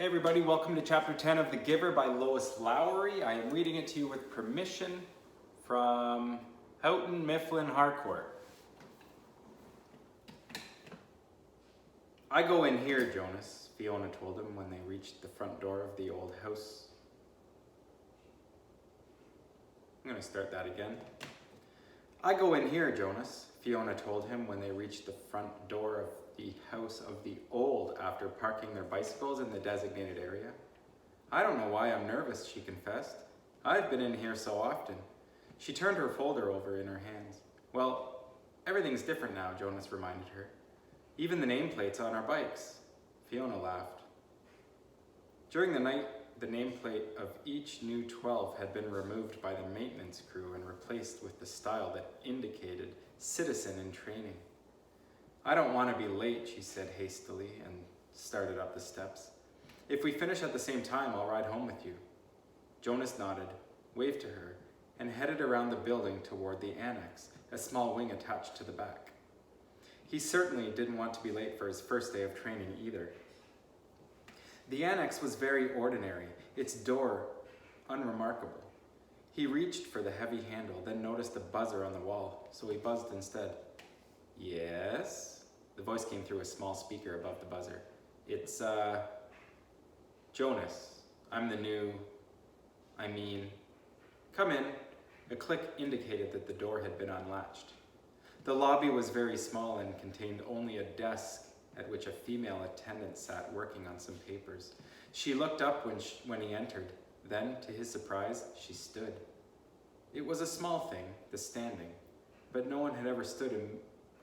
Hey everybody, welcome to chapter 10 of The Giver by Lois Lowry. I am reading it to you with permission from Houghton Mifflin Harcourt. I go in here, Jonas, Fiona told him when they reached the front door of the old house. I'm going to start that again. I go in here, Jonas, Fiona told him when they reached the front door of the house of the old after parking their bicycles in the designated area. I don't know why I'm nervous, she confessed. I've been in here so often. She turned her folder over in her hands. Well, everything's different now, Jonas reminded her. Even the nameplates on our bikes. Fiona laughed. During the night, the nameplate of each new 12 had been removed by the maintenance crew and replaced with the style that indicated citizen in training. I don't want to be late, she said hastily and started up the steps. If we finish at the same time, I'll ride home with you. Jonas nodded, waved to her, and headed around the building toward the annex, a small wing attached to the back. He certainly didn't want to be late for his first day of training either. The annex was very ordinary, its door unremarkable. He reached for the heavy handle, then noticed a buzzer on the wall, so he buzzed instead. Yes? The voice came through a small speaker above the buzzer. It's, Jonas. I'm the new... Come in. A click indicated that the door had been unlatched. The lobby was very small and contained only a desk at which a female attendant sat working on some papers. She looked up when he entered. Then, to his surprise, she stood. It was a small thing, the standing, but no one had ever stood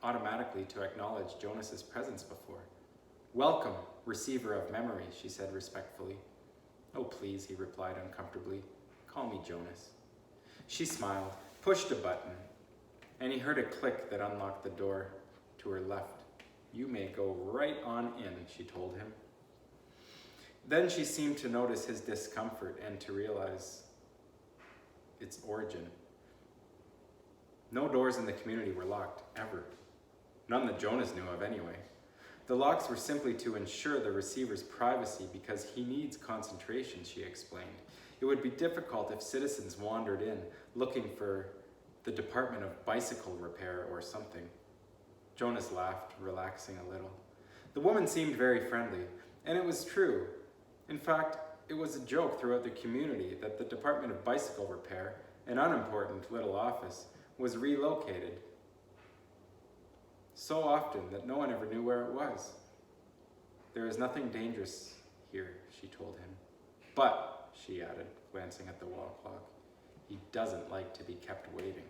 automatically to acknowledge Jonas's presence before. Welcome, receiver of memory, she said respectfully. Oh please, he replied uncomfortably. Call me Jonas. She smiled, pushed a button, and he heard a click that unlocked the door to her left. You may go right on in, she told him. Then she seemed to notice his discomfort and to realize its origin. No doors in the community were locked, ever. None that Jonas knew of anyway. The locks were simply to ensure the receiver's privacy because he needs concentration, she explained. It would be difficult if citizens wandered in looking for the Department of Bicycle Repair or something. Jonas laughed, relaxing a little. The woman seemed very friendly, and it was true. In fact, it was a joke throughout the community that the Department of Bicycle Repair, an unimportant little office, was relocated so often that no one ever knew where it was. There is nothing dangerous here, she told him. But, she added, glancing at the wall clock, he doesn't like to be kept waiting.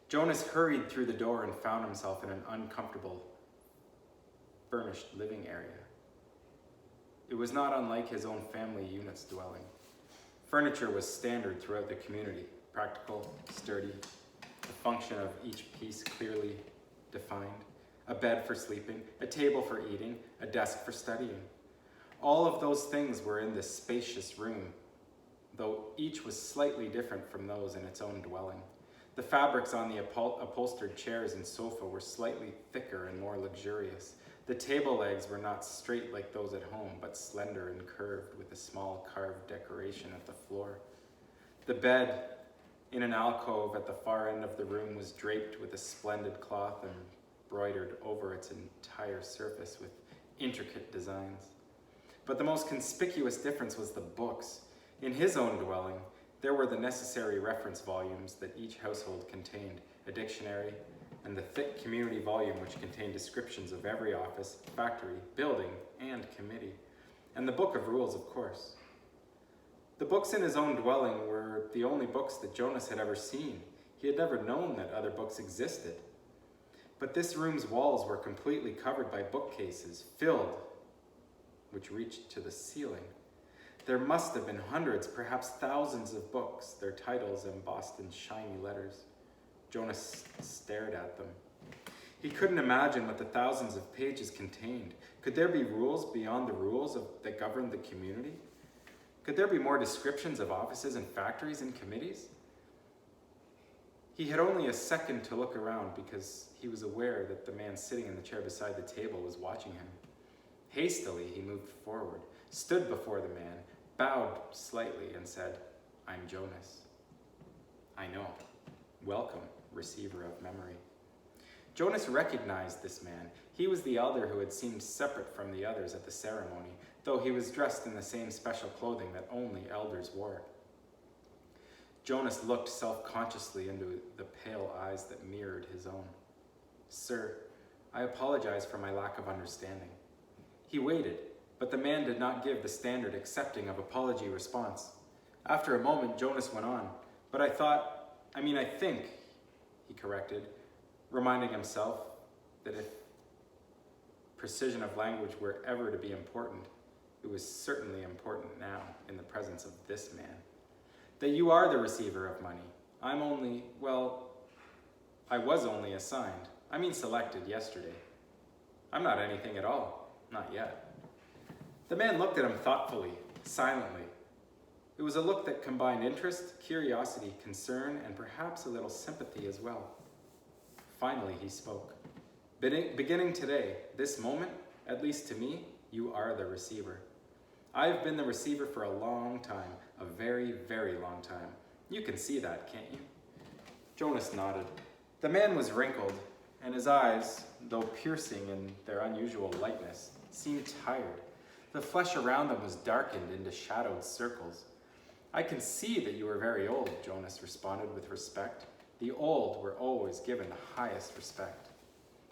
Jonas hurried through the door and found himself in an uncomfortable, furnished living area. It was not unlike his own family unit's dwelling. Furniture was standard throughout the community, practical, sturdy, the function of each piece clearly defined, a bed for sleeping, a table for eating, a desk for studying. All of those things were in this spacious room, though each was slightly different from those in its own dwelling. The fabrics on the upholstered chairs and sofa were slightly thicker and more luxurious. The table legs were not straight like those at home, but slender and curved with a small carved decoration at the floor. The bed, in an alcove at the far end of the room, was draped with a splendid cloth embroidered over its entire surface with intricate designs. But the most conspicuous difference was the books. In his own dwelling, there were the necessary reference volumes that each household contained, a dictionary, and the thick community volume which contained descriptions of every office, factory, building, and committee. And the book of rules, of course. The books in his own dwelling were the only books that Jonas had ever seen. He had never known that other books existed. But this room's walls were completely covered by bookcases, filled, which reached to the ceiling. There must have been hundreds, perhaps thousands of books, their titles embossed in shiny letters. Jonas stared at them. He couldn't imagine what the thousands of pages contained. Could there be rules beyond the rules that governed the community? Could there be more descriptions of offices and factories and committees? He had only a second to look around because he was aware that the man sitting in the chair beside the table was watching him. Hastily, he moved forward, stood before the man, bowed slightly, and said, "I'm Jonas." "I know. Welcome, receiver of memory." Jonas recognized this man. He was the elder who had seemed separate from the others at the ceremony, though he was dressed in the same special clothing that only elders wore. Jonas looked self-consciously into the pale eyes that mirrored his own. "Sir, I apologize for my lack of understanding." He waited, but the man did not give the standard accepting of apology response. After a moment, Jonas went on, "But I think," he corrected, reminding himself that if precision of language were ever to be important, it was certainly important now in the presence of this man. "That you are the receiver of money. I was only assigned, selected yesterday. I'm not anything at all, not yet." The man looked at him thoughtfully, silently. It was a look that combined interest, curiosity, concern, and perhaps a little sympathy as well. Finally, he spoke. "Beginning today, this moment, at least to me, you are the receiver. I've been the receiver for a long time, a very, very long time. You can see that, can't you?" Jonas nodded. The man was wrinkled, and his eyes, though piercing in their unusual lightness, seemed tired. The flesh around them was darkened into shadowed circles. "I can see that you are very old," Jonas responded with respect. The old were always given the highest respect.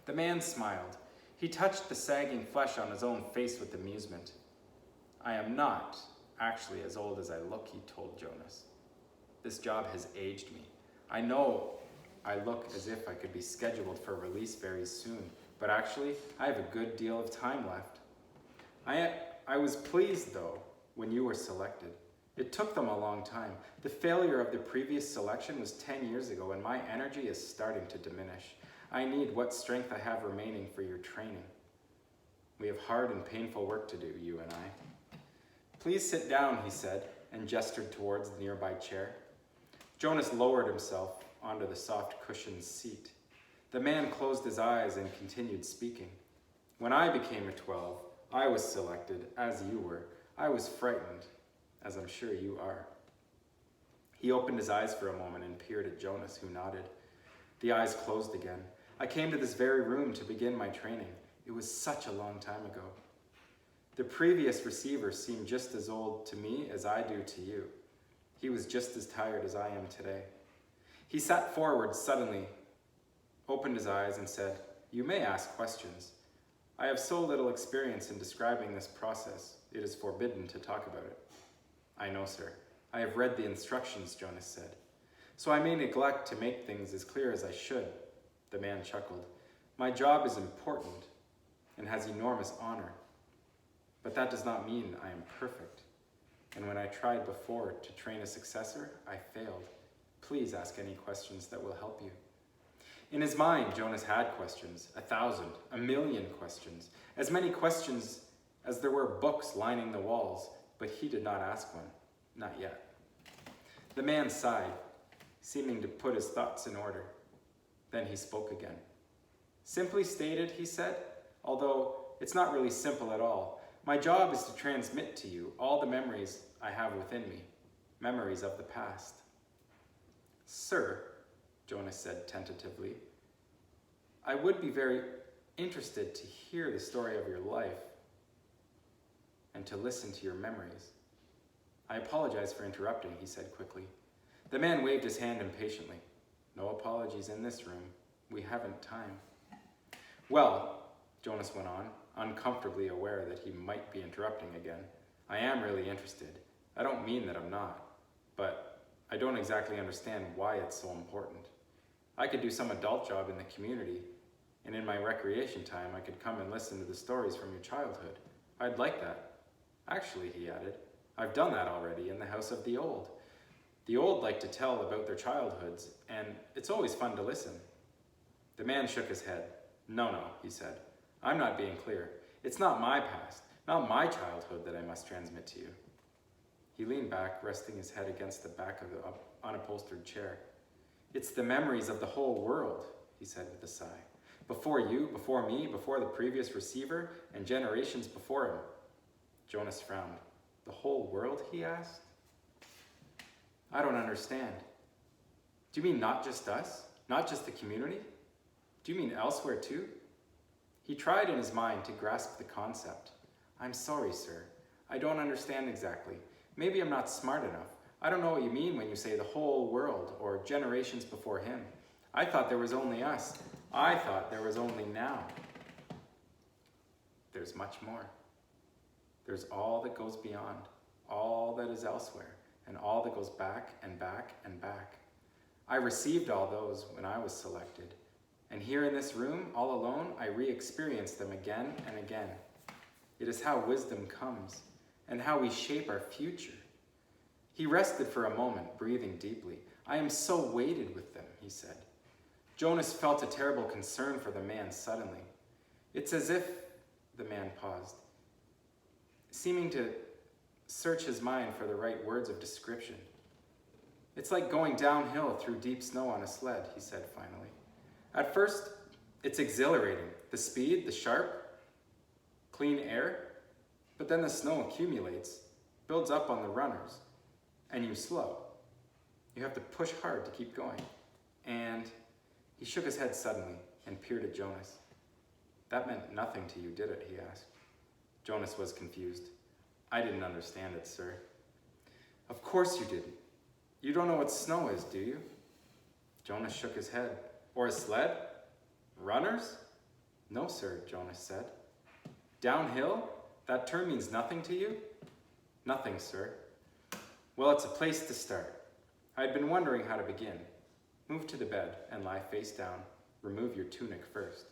The man smiled. He touched the sagging flesh on his own face with amusement. "I am not actually as old as I look," he told Jonas. "This job has aged me. I know I look as if I could be scheduled for release very soon, but actually, I have a good deal of time left. I was pleased, though, when you were selected. It took them a long time. The failure of the previous selection was 10 years ago, and my energy is starting to diminish. I need what strength I have remaining for your training. We have hard and painful work to do, you and I." "Please sit down," he said, and gestured towards the nearby chair. Jonas lowered himself onto the soft cushioned seat. The man closed his eyes and continued speaking. "When I became a 12, I was selected, as you were. I was frightened, as I'm sure you are." He opened his eyes for a moment and peered at Jonas, who nodded. The eyes closed again. "I came to this very room to begin my training. It was such a long time ago. The previous receiver seemed just as old to me as I do to you. He was just as tired as I am today." He sat forward suddenly, opened his eyes, and said, "You may ask questions. I have so little experience in describing this process, it is forbidden to talk about it." "I know, sir. I have read the instructions," Jonas said. "So I may neglect to make things as clear as I should." The man chuckled. "My job is important and has enormous honor, but that does not mean I am perfect. And when I tried before to train a successor, I failed. Please ask any questions that will help you." In his mind, Jonas had questions, 1,000, 1,000,000 questions, as many questions as there were books lining the walls, but he did not ask one, not yet. The man sighed, seeming to put his thoughts in order. Then he spoke again. "Simply stated," he said, "although it's not really simple at all, my job is to transmit to you all the memories I have within me, memories of the past." "Sir," Jonas said tentatively, "I would be very interested to hear the story of your life and to listen to your memories." "I apologize for interrupting," he said quickly. The man waved his hand impatiently. "No apologies in this room. We haven't time." "Well," Jonas went on, uncomfortably aware that he might be interrupting again, "I am really interested. I don't mean that I'm not, but I don't exactly understand why it's so important. I could do some adult job in the community, and in my recreation time I could come and listen to the stories from your childhood. I'd like that. Actually," he added, "I've done that already in the House of the Old. The old like to tell about their childhoods, and it's always fun to listen." The man shook his head. No, he said. "I'm not being clear. It's not my past, not my childhood that I must transmit to you." He leaned back, resting his head against the back of the unupholstered chair. "It's the memories of the whole world," he said with a sigh. Before you, before me, before the previous receiver, and generations before him. Jonas frowned. The whole world, he asked? I don't understand. Do you mean not just us? Not just the community? Do you mean elsewhere too? He tried in his mind to grasp the concept. I'm sorry, sir. I don't understand exactly. Maybe I'm not smart enough. I don't know what you mean when you say the whole world or generations before him. I thought there was only us. I thought there was only now. There's much more. There's all that goes beyond, all that is elsewhere, and all that goes back and back and back. I received all those when I was selected. And here in this room, all alone, I re-experience them again and again. It is how wisdom comes, and how we shape our future. He rested for a moment, breathing deeply. I am so weighted with them, he said. Jonas felt a terrible concern for the man suddenly. It's as if, the man paused, seeming to search his mind for the right words of description. It's like going downhill through deep snow on a sled, he said finally. At first, it's exhilarating. The speed, the sharp, clean air, but then the snow accumulates, builds up on the runners, and you slow. You have to push hard to keep going. And he shook his head suddenly and peered at Jonas. That meant nothing to you, did it? He asked. Jonas was confused. I didn't understand it, sir. Of course you didn't. You don't know what snow is, do you? Jonas shook his head. Or a sled? Runners? No, sir, Jonas said. Downhill? That term means nothing to you? Nothing, sir. Well, it's a place to start. I had been wondering how to begin. Move to the bed and lie face down. Remove your tunic first.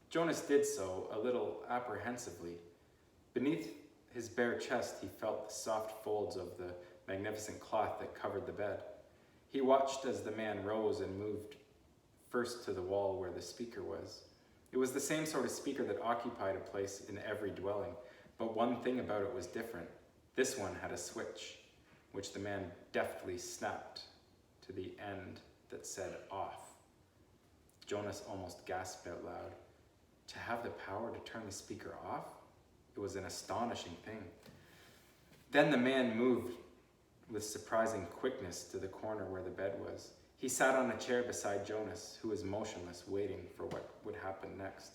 Jonas did so, a little apprehensively. Beneath his bare chest, he felt the soft folds of the magnificent cloth that covered the bed. He watched as the man rose and moved first to the wall where the speaker was. It was the same sort of speaker that occupied a place in every dwelling, but one thing about it was different. This one had a switch, which the man deftly snapped to the end that said off. Jonas almost gasped out loud. To have the power to turn the speaker off? It was an astonishing thing. Then the man moved with surprising quickness to the corner where the bed was. He sat on a chair beside Jonas, who was motionless, waiting for what would happen next.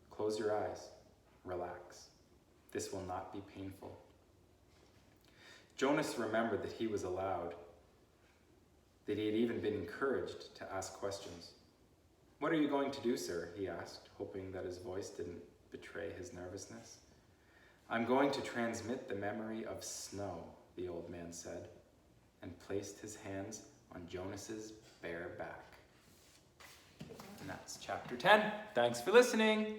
Close your eyes. Relax. This will not be painful. Jonas remembered that he was allowed, that he had even been encouraged to ask questions. What are you going to do, sir? He asked, hoping that his voice didn't betray his nervousness. I'm going to transmit the memory of snow, the old man said, and placed his hands on Jonas's bare back. And that's chapter 10. Thanks for listening.